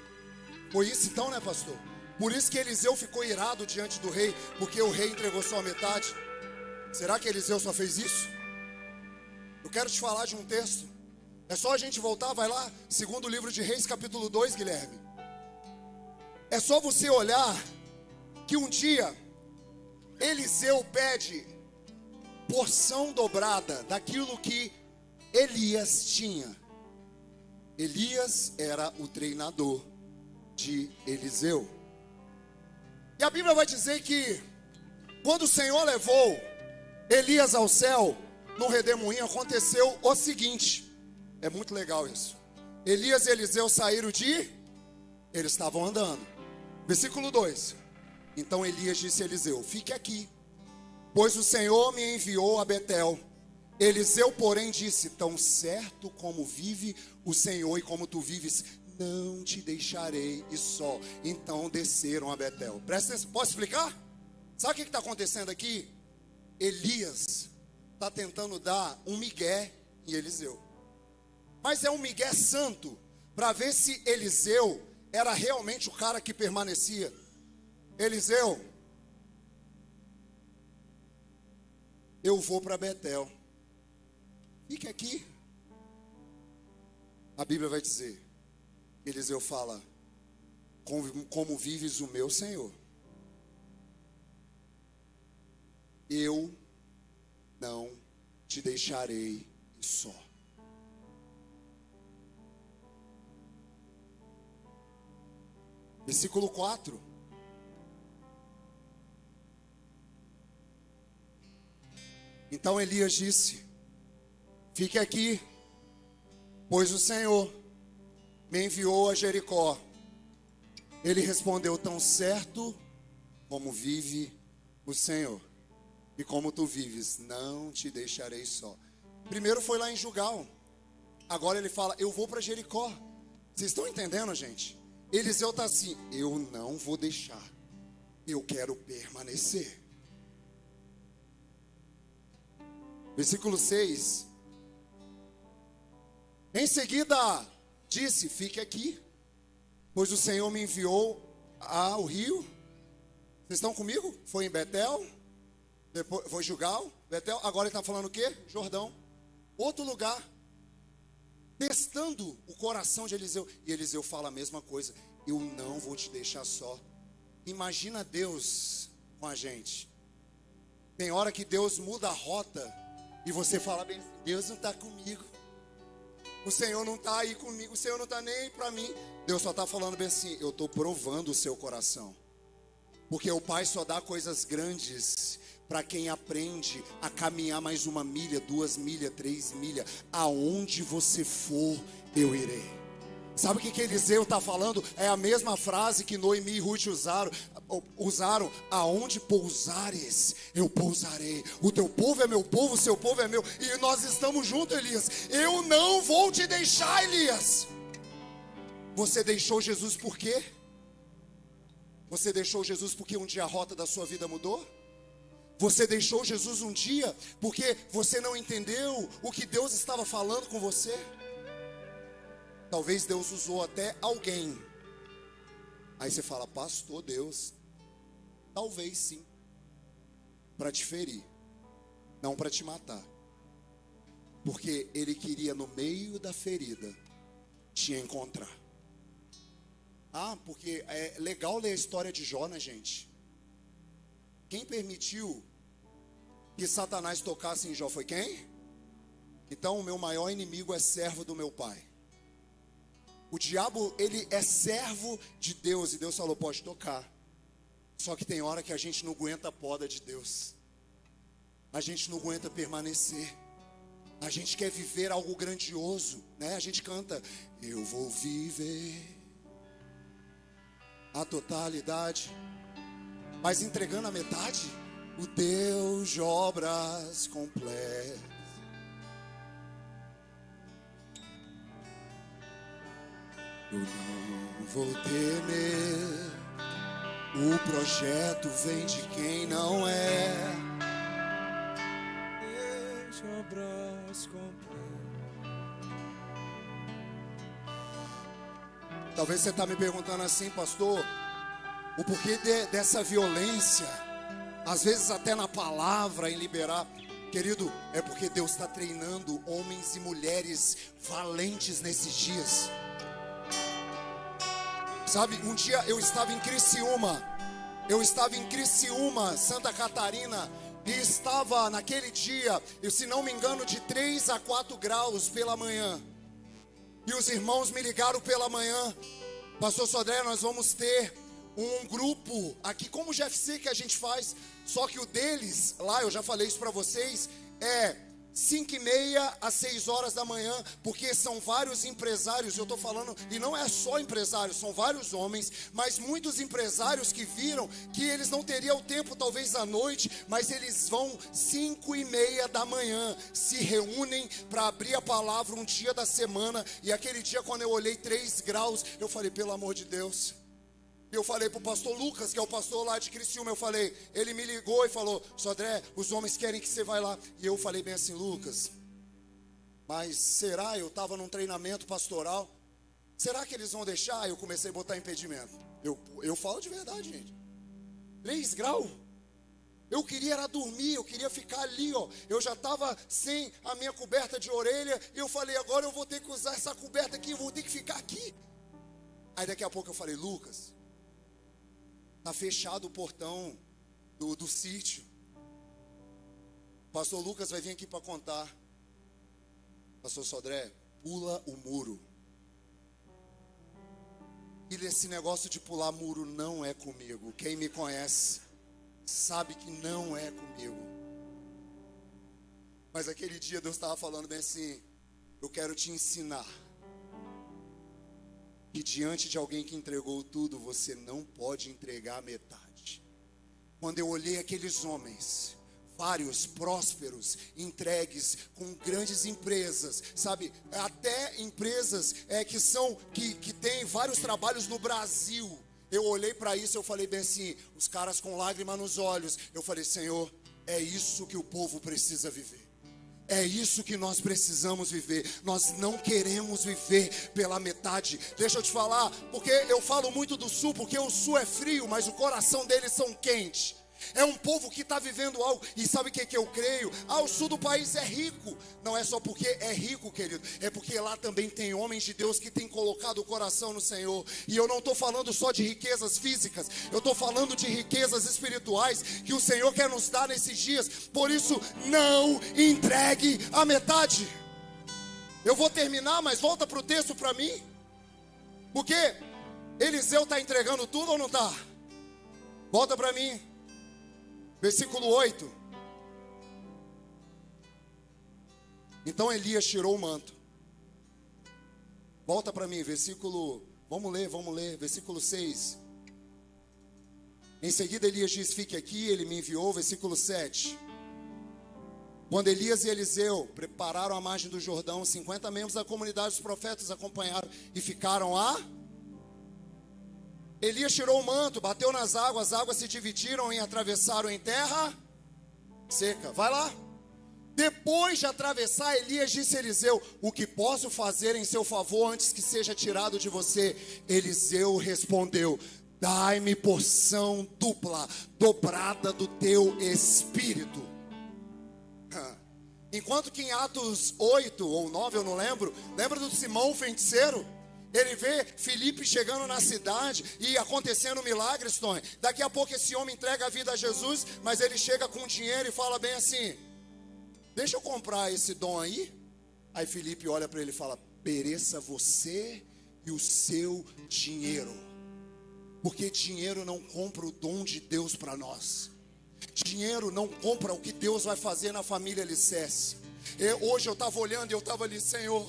foi isso então, né, pastor? Por isso que Eliseu ficou irado diante do rei, porque o rei entregou só a metade. Será que Eliseu só fez isso? Eu quero te falar de um texto. É só a gente voltar, vai lá, segundo livro de Reis, capítulo 2, Guilherme. É só você olhar que um dia Eliseu pede porção dobrada daquilo que Elias tinha. Elias era o treinador de Eliseu. E a Bíblia vai dizer que quando o Senhor levou Elias ao céu, no redemoinho, aconteceu o seguinte. É muito legal isso. Elias e Eliseu saíram eles estavam andando. Versículo 2. Então Elias disse a Eliseu, fique aqui, pois o Senhor me enviou a Betel. Eliseu, porém, disse, tão certo como vive o Senhor e como tu vives, não te deixarei e só. Então desceram a Betel. Presta atenção, posso explicar? Sabe o que está acontecendo aqui? Elias está tentando dar um migué em Eliseu. Mas é um migué santo, para ver se Eliseu era realmente o cara que permanecia. Eliseu, eu vou para Betel. Fique aqui. A Bíblia vai dizer, Eliseu fala, como vives o meu Senhor, eu não te deixarei só. Versículo 4. Então Elias disse, fique aqui, pois o Senhor me enviou a Jericó. Ele respondeu, tão certo como vive o Senhor e como tu vives, não te deixarei só. Primeiro foi lá em Gilgal, agora ele fala, eu vou para Jericó. Vocês estão entendendo, gente? Eliseu está assim: eu não vou deixar, eu quero permanecer. Versículo 6. Em seguida disse: fique aqui, pois o Senhor me enviou ao rio. Vocês estão comigo? Foi em Betel, depois foi Gilgal, Betel, agora ele está falando o quê? Jordão, outro lugar. Testando o coração de Eliseu. E Eliseu fala a mesma coisa: eu não vou te deixar só. Imagina Deus com a gente. Tem hora que Deus muda a rota e você fala bem: Deus não está comigo, o Senhor não está aí comigo, o Senhor não está nem aí para mim. Deus só está falando bem assim: eu estou provando o seu coração. Porque o Pai só dá coisas grandes para quem aprende a caminhar mais 1 milha, 2 milhas, 3 milhas. Aonde você for, eu irei. Sabe o que Eliseu está falando? É a mesma frase que Noemi e Ruth usaram. Aonde pousares, eu pousarei. O teu povo é meu povo, o seu povo é meu. E nós estamos juntos, Elias. Eu não vou te deixar, Elias. Você deixou Jesus por quê? Você deixou Jesus porque um dia a rota da sua vida mudou? Você deixou Jesus um dia porque você não entendeu o que Deus estava falando com você? Talvez Deus usou até alguém. Aí você fala: pastor, Deus, talvez sim, para te ferir, não para te matar. Porque Ele queria no meio da ferida te encontrar. Porque é legal ler a história de Jó, né, gente? Quem permitiu que Satanás tocasse em Jó foi quem? Então o meu maior inimigo é servo do meu pai. O diabo, ele é servo de Deus. E Deus falou: pode tocar. Só que tem hora que a gente não aguenta a poda de Deus. A gente não aguenta permanecer. A gente quer viver algo grandioso, né? A gente canta: eu vou viver a totalidade, mas entregando a metade, o Deus de obras completas. Eu não vou temer, o projeto vem de quem não é. Deus de obras completas. Talvez você está me perguntando assim: pastor, o porquê dessa violência, às vezes até na palavra, em liberar. Querido, é porque Deus está treinando homens e mulheres valentes nesses dias. Sabe, um dia eu estava em Criciúma, Santa Catarina, e estava naquele dia, eu, se não me engano, de 3 a 4 graus pela manhã. E os irmãos me ligaram pela manhã: pastor Sodré, nós vamos ter um grupo aqui, como o GFC que a gente faz, só que o deles, lá eu já falei isso para vocês, é 5h30 às 6 horas da manhã, porque são vários empresários, eu estou falando, e não é só empresários, são vários homens, mas muitos empresários que viram que eles não teriam tempo talvez à noite, mas eles vão 5h30 da manhã, se reúnem para abrir a palavra um dia da semana. E aquele dia, quando eu olhei 3 graus, eu falei: pelo amor de Deus. Eu falei para o pastor Lucas, que é o pastor lá de Criciúma, ele me ligou e falou: Sodré, os homens querem que você vá lá. E eu falei bem assim: Lucas, mas será? Eu estava num treinamento pastoral, será que eles vão deixar? Eu comecei a botar impedimento. Eu falo de verdade, gente. 3 graus. Eu queria era dormir, eu queria ficar ali, ó. Eu já estava sem a minha coberta de orelha, e eu falei: agora eu vou ter que usar essa coberta aqui, eu vou ter que ficar aqui. Aí daqui a pouco eu falei: Lucas, está fechado o portão do sítio. Pastor Lucas vai vir aqui para contar. Pastor Sodré, pula o muro. E esse negócio de pular muro não é comigo. Quem me conhece sabe que não é comigo. Mas aquele dia Deus estava falando bem assim: eu quero te ensinar que diante de alguém que entregou tudo, você não pode entregar a metade. Quando eu olhei aqueles homens vários prósperos, entregues com grandes empresas, sabe? Até empresas que têm vários trabalhos no Brasil. Eu olhei para isso, eu falei bem assim, os caras com lágrima nos olhos. Eu falei, Senhor, é isso que o povo precisa viver. É isso que nós precisamos viver. Nós não queremos viver pela metade. Deixa eu te falar, porque eu falo muito do sul, porque o sul é frio, mas o coração deles são quentes. É um povo que está vivendo algo. E sabe o que eu creio? O sul do país é rico. Não é só porque é rico, querido. É porque lá também tem homens de Deus que têm colocado o coração no Senhor. E eu não estou falando só de riquezas físicas. Eu estou falando de riquezas espirituais que o Senhor quer nos dar nesses dias. Por isso, não entregue a metade. Eu vou terminar, mas volta para o texto para mim. Porque Eliseu está entregando tudo ou não está? Volta para mim. Versículo 8. Então Elias tirou o manto. Volta para mim, vamos ler, versículo 6. Em seguida Elias diz, fique aqui, ele me enviou, versículo 7. Quando Elias e Eliseu prepararam a margem do Jordão, 50 membros da comunidade dos profetas acompanharam e ficaram Elias tirou o manto, bateu nas águas, as águas se dividiram e atravessaram em terra seca. Vai lá. Depois de atravessar, Elias disse a Eliseu, o que posso fazer em seu favor antes que seja tirado de você? Eliseu respondeu, dai-me porção dupla, dobrada do teu espírito. Enquanto que em Atos 8 ou 9, eu não lembro, lembra do Simão, o feiticeiro? Ele vê Filipe chegando na cidade e acontecendo milagres, Tony. Daqui a pouco esse homem entrega a vida a Jesus, mas ele chega com dinheiro e fala bem assim, deixa eu comprar esse dom aí. Aí Filipe olha para ele e fala, pereça você e o seu dinheiro. Porque dinheiro não compra o dom de Deus para nós. Dinheiro não compra o que Deus vai fazer na família Alicerce. Hoje eu estava olhando e eu estava ali, Senhor,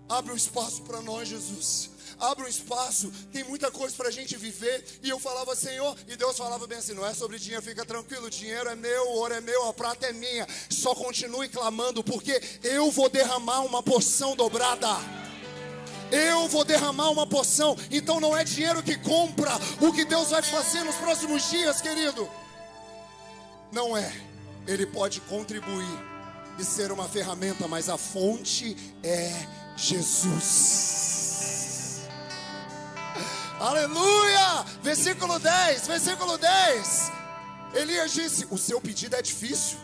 abre um espaço para nós, Jesus. Abre um espaço, tem muita coisa para a gente viver. E eu falava, Senhor, e Deus falava bem assim, não é sobre dinheiro, fica tranquilo, o dinheiro é meu, o ouro é meu, a prata é minha. Só continue clamando, porque eu vou derramar uma porção dobrada. Eu vou derramar uma porção. Então não é dinheiro que compra o que Deus vai fazer nos próximos dias, querido. Não é. Ele pode contribuir e ser uma ferramenta, mas a fonte é Jesus. Aleluia! Versículo 10. Elias disse, o seu pedido é difícil.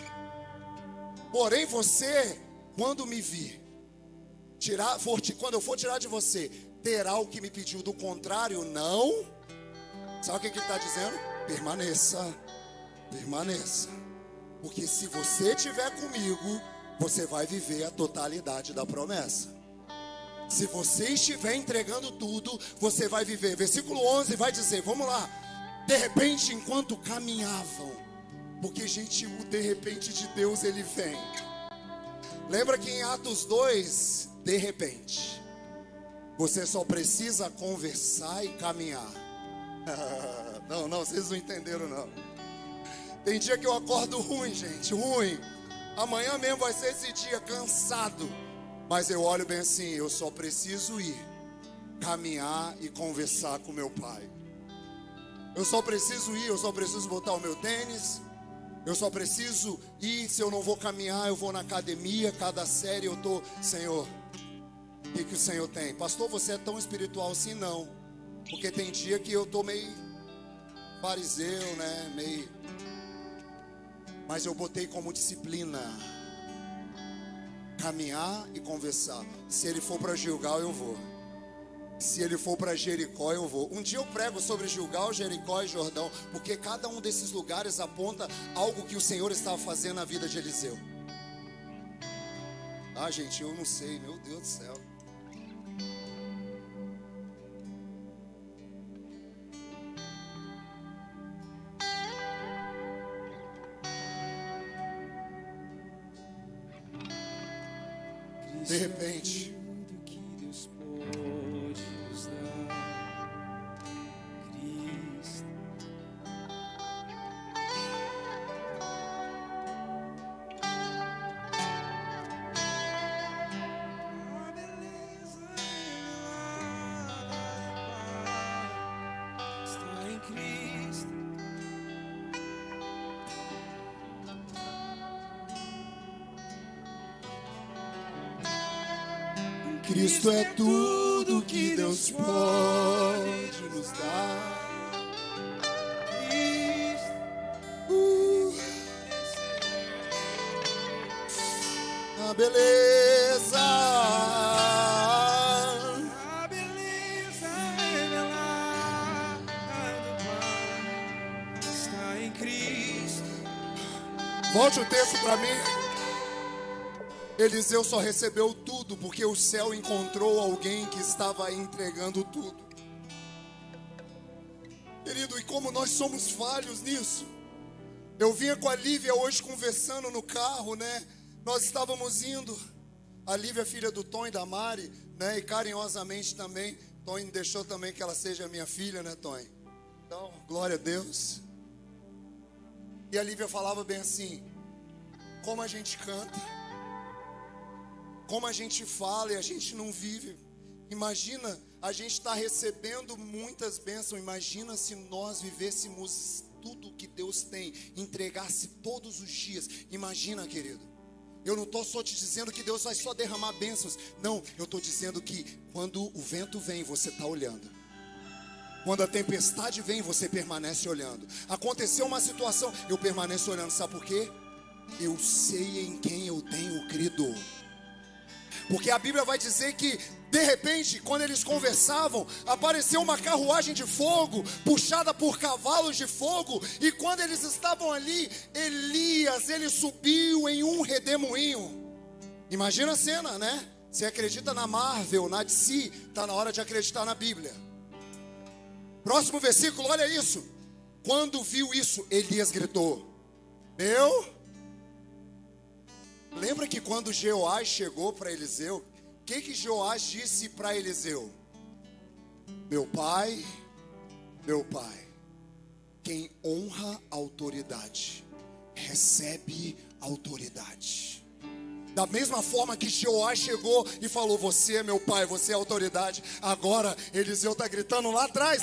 Porém você, quando me vir, quando eu for tirar de você, terá o que me pediu. Do contrário, não. Sabe o que ele está dizendo? Permaneça. Porque se você estiver comigo, você vai viver a totalidade da promessa. Se você estiver entregando tudo, você vai viver. Versículo 11 vai dizer, vamos lá. De repente, enquanto caminhavam, porque gente, o de repente de Deus ele vem. Lembra que em Atos 2, de repente, você só precisa conversar e caminhar. Não, vocês não entenderam não. Tem dia que eu acordo ruim, gente, ruim. Amanhã mesmo vai ser esse dia, cansado. Mas eu olho bem assim, eu só preciso ir, caminhar e conversar com meu pai. Eu só preciso botar o meu tênis. Eu só preciso ir, se eu não vou caminhar, eu vou na academia. Cada série eu tô, Senhor, o que o Senhor tem? Pastor, você é tão espiritual assim? Não. Porque tem dia que eu tô meio fariseu, né, mas eu botei como disciplina caminhar e conversar. Se ele for para Gilgal, eu vou. Se ele for para Jericó, eu vou. Um dia eu prego sobre Gilgal, Jericó e Jordão, porque cada um desses lugares aponta algo que o Senhor estava fazendo na vida de Eliseu. Gente, eu não sei, meu Deus do céu. De repente, que Deus pode nos dar, Cristo. Cristo é tudo que Deus pode nos dar. A beleza, A beleza revelada do Pai está em Cristo. volte o texto para mim. Eliseu só recebeu tudo porque o céu encontrou alguém que estava entregando tudo. Querido, e como nós somos falhos nisso. Eu vinha com a Lívia hoje conversando no carro, né? Nós estávamos indo. A Lívia é filha do Tom e da Mari, né? E carinhosamente também. Tom deixou também que ela seja minha filha, né, Tom? Então, glória a Deus. E a Lívia falava bem assim: como a gente canta, como a gente fala e a gente não vive. Imagina, a gente está recebendo muitas bênçãos. Imagina se nós vivêssemos tudo que Deus tem, entregasse todos os dias. Imagina, querido. Eu não estou só te dizendo que Deus vai só derramar bênçãos. Não, eu estou dizendo que quando o vento vem, você está olhando. Quando a tempestade vem, você permanece olhando. Aconteceu uma situação, eu permaneço olhando. Sabe por quê? Eu sei em quem eu tenho crido. Porque a Bíblia vai dizer que, de repente, quando eles conversavam, apareceu uma carruagem de fogo, puxada por cavalos de fogo. E quando eles estavam ali, Elias, ele subiu em um redemoinho. Imagina a cena, né? Você acredita na Marvel, na DC, está na hora de acreditar na Bíblia. Próximo versículo, olha isso. Quando viu isso, Elias gritou: Lembra que quando Jeoás chegou para Eliseu, o que Jeoás disse para Eliseu? Meu pai, quem honra a autoridade, recebe autoridade. Da mesma forma que Jeoás chegou e falou: você é meu pai, você é autoridade. Agora Eliseu está gritando lá atrás,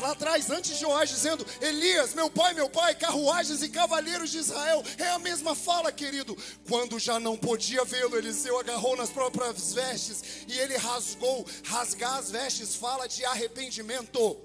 antes de Jeoás, dizendo: Elias, meu pai, carruagens e cavaleiros de Israel. É a mesma fala, querido. Quando já não podia vê-lo, Eliseu agarrou nas próprias vestes e ele rasgar as vestes fala de arrependimento.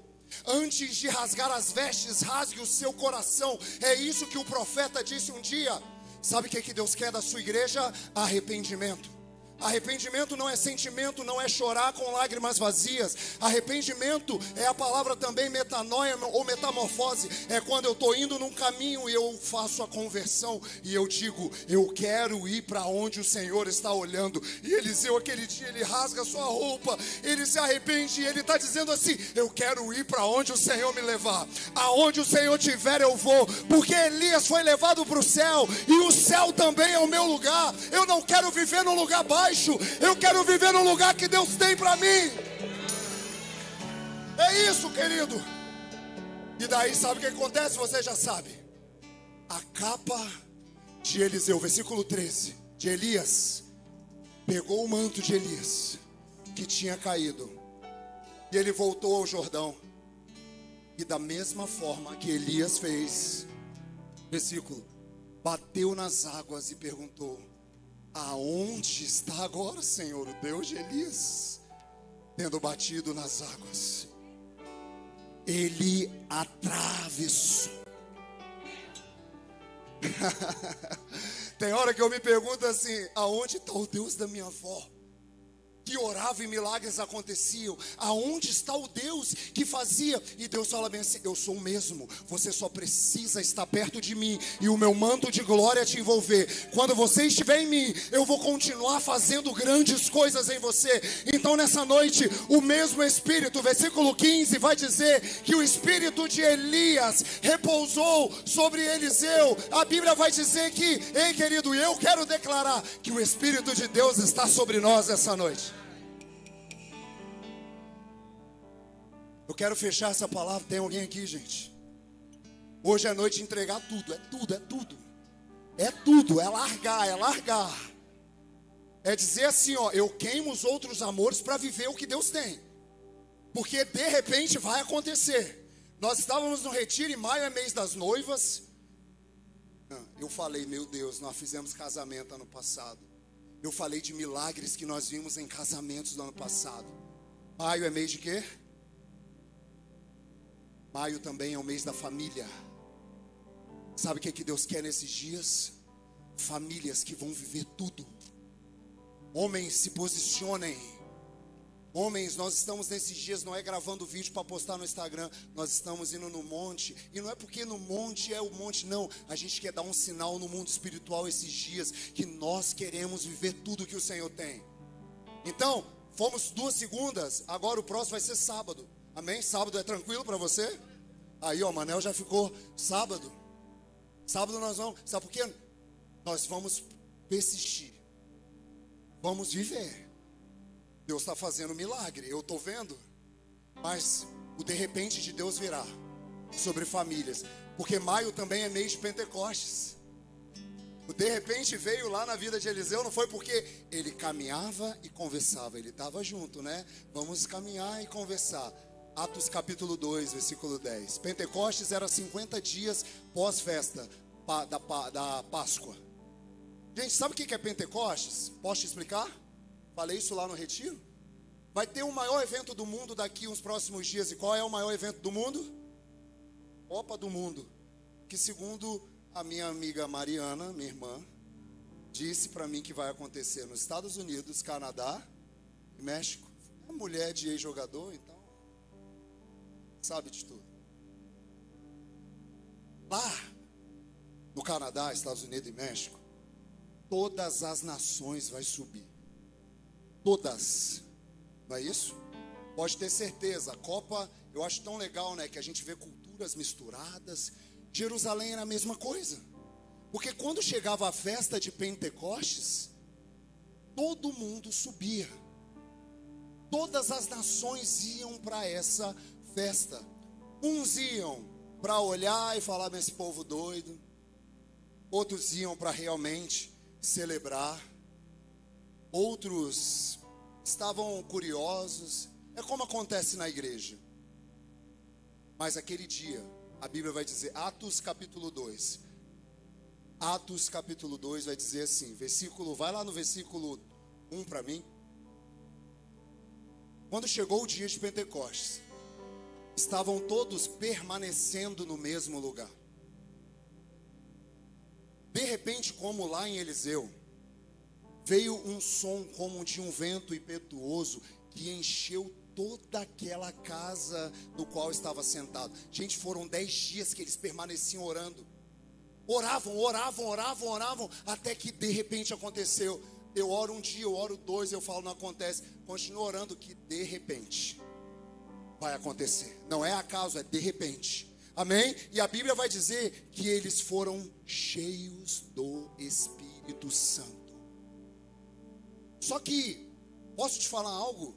Antes de rasgar as vestes, rasgue o seu coração. É isso que o profeta disse um dia. Sabe o que Deus quer da sua igreja? Arrependimento. Arrependimento não é sentimento, não é chorar com lágrimas vazias. Arrependimento é a palavra também metanoia ou metamorfose. É quando eu estou indo num caminho e eu faço a conversão e eu digo: eu quero ir para onde o Senhor está olhando. E Eliseu, aquele dia, ele rasga a sua roupa, ele se arrepende e ele está dizendo assim: eu quero ir para onde o Senhor me levar. Aonde o Senhor tiver eu vou. Porque Elias foi levado para o céu e o céu também é o meu lugar. Eu não quero viver num lugar baixo. Eu quero viver no lugar que Deus tem para mim. É isso, querido. E daí sabe o que acontece? Você já sabe. A capa de Eliseu, versículo 13, de Elias, pegou o manto de Elias, que tinha caído, e ele voltou ao Jordão. E da mesma forma que Elias fez, versículo, bateu nas águas e perguntou: aonde está agora, Senhor, o Deus de Elias? Tendo batido nas águas, ele atravessou. Tem hora que eu me pergunto assim: aonde está o Deus da minha avó, que orava e milagres aconteciam? Aonde está o Deus que fazia? E Deus fala bem assim: eu sou o mesmo, você só precisa estar perto de mim e o meu manto de glória te envolver. Quando você estiver em mim, eu vou continuar fazendo grandes coisas em você. Então nessa noite, o mesmo Espírito, versículo 15, vai dizer que o Espírito de Elias repousou sobre Eliseu. A Bíblia vai dizer que, ei querido, eu quero declarar que o Espírito de Deus está sobre nós essa noite. Eu quero fechar essa palavra. Tem alguém aqui, gente? Hoje é noite de entregar tudo. É tudo, é largar. É dizer assim, ó: eu queimo os outros amores para viver o que Deus tem. Porque de repente vai acontecer. Nós estávamos no retiro, em maio é mês das noivas. Eu falei: meu Deus, nós fizemos casamento ano passado. Eu falei de milagres que nós vimos em casamentos do ano passado. Maio é mês de quê? Maio também é o mês da família. Sabe o que Deus quer nesses dias? Famílias que vão viver tudo. Homens, se posicionem. Homens, nós estamos nesses dias, não é gravando vídeo para postar no Instagram. Nós estamos indo no monte. E não é porque no monte é o monte, não. A gente quer dar um sinal no mundo espiritual esses dias, que nós queremos viver tudo que o Senhor tem. Então, fomos 2 segundas, agora o próximo vai ser sábado. Amém? Sábado é tranquilo para você? Aí, ó, Manel já ficou sábado. Sábado nós vamos, sabe por quê? Nós vamos persistir. Vamos viver. Deus está fazendo milagre, eu estou vendo. Mas o de repente de Deus virá sobre famílias. Porque maio também é mês de Pentecostes. O de repente veio lá na vida de Eliseu, não foi porque ele caminhava e conversava. Ele estava junto, né? Vamos caminhar e conversar. Atos capítulo 2, versículo 10. Pentecostes era 50 dias pós-festa da Páscoa. Gente, sabe o que é Pentecostes? Posso te explicar? Falei isso lá no retiro. Vai ter o maior evento do mundo daqui uns próximos dias. E qual é o maior evento do mundo? Copa do Mundo. Que segundo a minha amiga Mariana, minha irmã, disse para mim que vai acontecer nos Estados Unidos, Canadá e México. É mulher de ex-jogador, então sabe de tudo. Lá no Canadá, Estados Unidos e México, todas as nações vai subir. Todas. Não é isso? Pode ter certeza. A Copa, eu acho tão legal, né? Que a gente vê culturas misturadas. Jerusalém era a mesma coisa. Porque quando chegava a festa de Pentecostes, todo mundo subia. Todas as nações iam para essa festa. Uns iam para olhar e falar, mas esse povo doido. Outros iam para realmente celebrar. Outros estavam curiosos. É como acontece na igreja. Mas aquele dia, a Bíblia vai dizer, Atos capítulo 2. Atos capítulo 2 vai dizer assim, vai lá no versículo 1 para mim. Quando chegou o dia de Pentecostes, estavam todos permanecendo no mesmo lugar. De repente, como lá em Eliseu, veio um som como de um vento impetuoso que encheu toda aquela casa no qual estava sentado. Gente, foram 10 dias que eles permaneciam orando. Oravam, até que de repente aconteceu. Eu oro um dia, eu oro 2, eu falo, não acontece. Continuo orando que de repente vai acontecer. Não é acaso, é de repente. Amém? E a Bíblia vai dizer que eles foram cheios do Espírito Santo. Só que, posso te falar algo?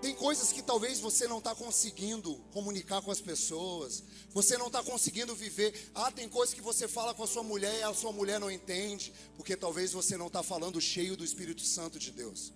Tem coisas que talvez você não está conseguindo comunicar com as pessoas. Você não está conseguindo viver. Tem coisas que você fala com a sua mulher e a sua mulher não entende. Porque talvez você não está falando cheio do Espírito Santo de Deus.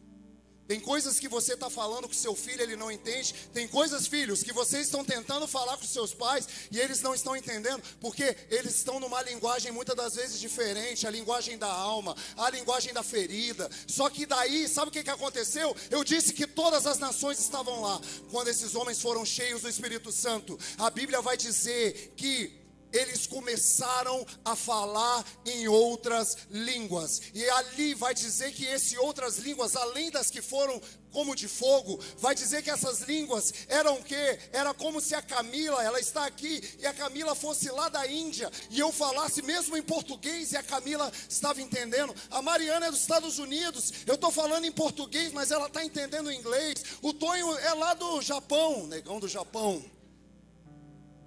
Tem coisas que você está falando com seu filho, ele não entende. Tem coisas, filhos, que vocês estão tentando falar com seus pais e eles não estão entendendo, porque eles estão numa linguagem muitas das vezes diferente, a linguagem da alma, a linguagem da ferida. Só que daí, sabe o que aconteceu? Eu disse que todas as nações estavam lá. Quando esses homens foram cheios do Espírito Santo, a Bíblia vai dizer que eles começaram a falar em outras línguas. E ali vai dizer que essas outras línguas, além das que foram como de fogo, vai dizer que essas línguas eram o quê? Era como se a Camila, ela está aqui, e a Camila fosse lá da Índia, e eu falasse mesmo em português, e a Camila estava entendendo. A Mariana é dos Estados Unidos, eu estou falando em português, mas ela está entendendo inglês. O Tonho é lá do Japão, negão do Japão.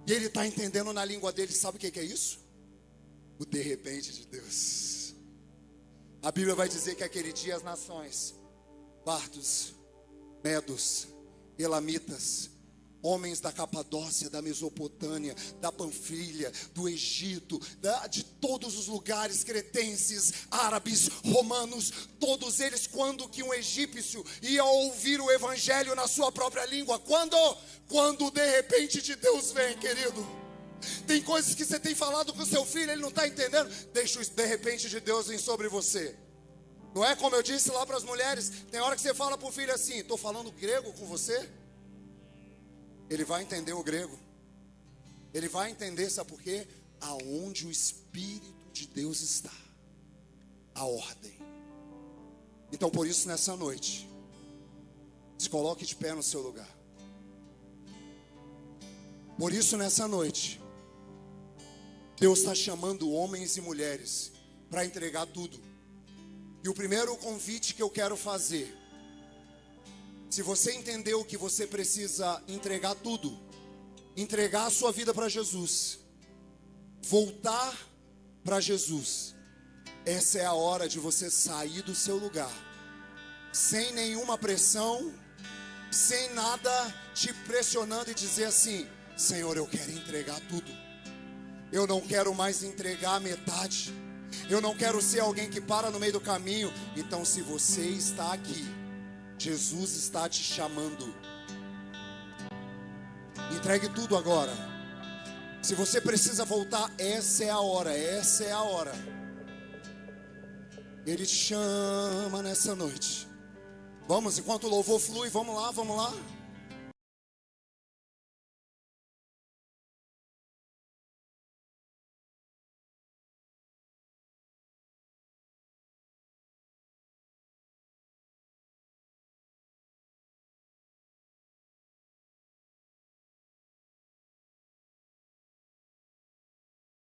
E ele está entendendo na língua dele. Sabe o que é isso? O de repente de Deus. A Bíblia vai dizer que aquele dia as nações, partos, medos, elamitas, homens da Capadócia, da Mesopotâmia, da Panfilha, do Egito, de todos os lugares, cretenses, árabes, romanos, todos eles, quando que um egípcio ia ouvir o evangelho na sua própria língua? Quando de repente de Deus vem, querido. Tem coisas que você tem falado com seu filho, ele não está entendendo. Deixa o de repente de Deus vir sobre você. Não é como eu disse lá para as mulheres, tem hora que você fala para o filho assim, estou falando grego com você? Ele vai entender o grego. Ele vai entender, sabe por quê? Aonde o Espírito de Deus está, a ordem. Então por isso nessa noite, se coloque de pé no seu lugar. Por isso nessa noite, Deus está chamando homens e mulheres para entregar tudo. E o primeiro convite que eu quero fazer, se você entendeu que você precisa entregar tudo, entregar a sua vida para Jesus, voltar para Jesus, essa é a hora de você sair do seu lugar, sem nenhuma pressão, sem nada te pressionando e dizer assim: Senhor, eu quero entregar tudo, eu não quero mais entregar a metade, eu não quero ser alguém que para no meio do caminho. Então se você está aqui, Jesus está te chamando, entregue tudo agora. Se você precisa voltar, essa é a hora, essa é a hora. Ele te chama nessa noite. Vamos, enquanto o louvor flui, vamos lá, vamos lá.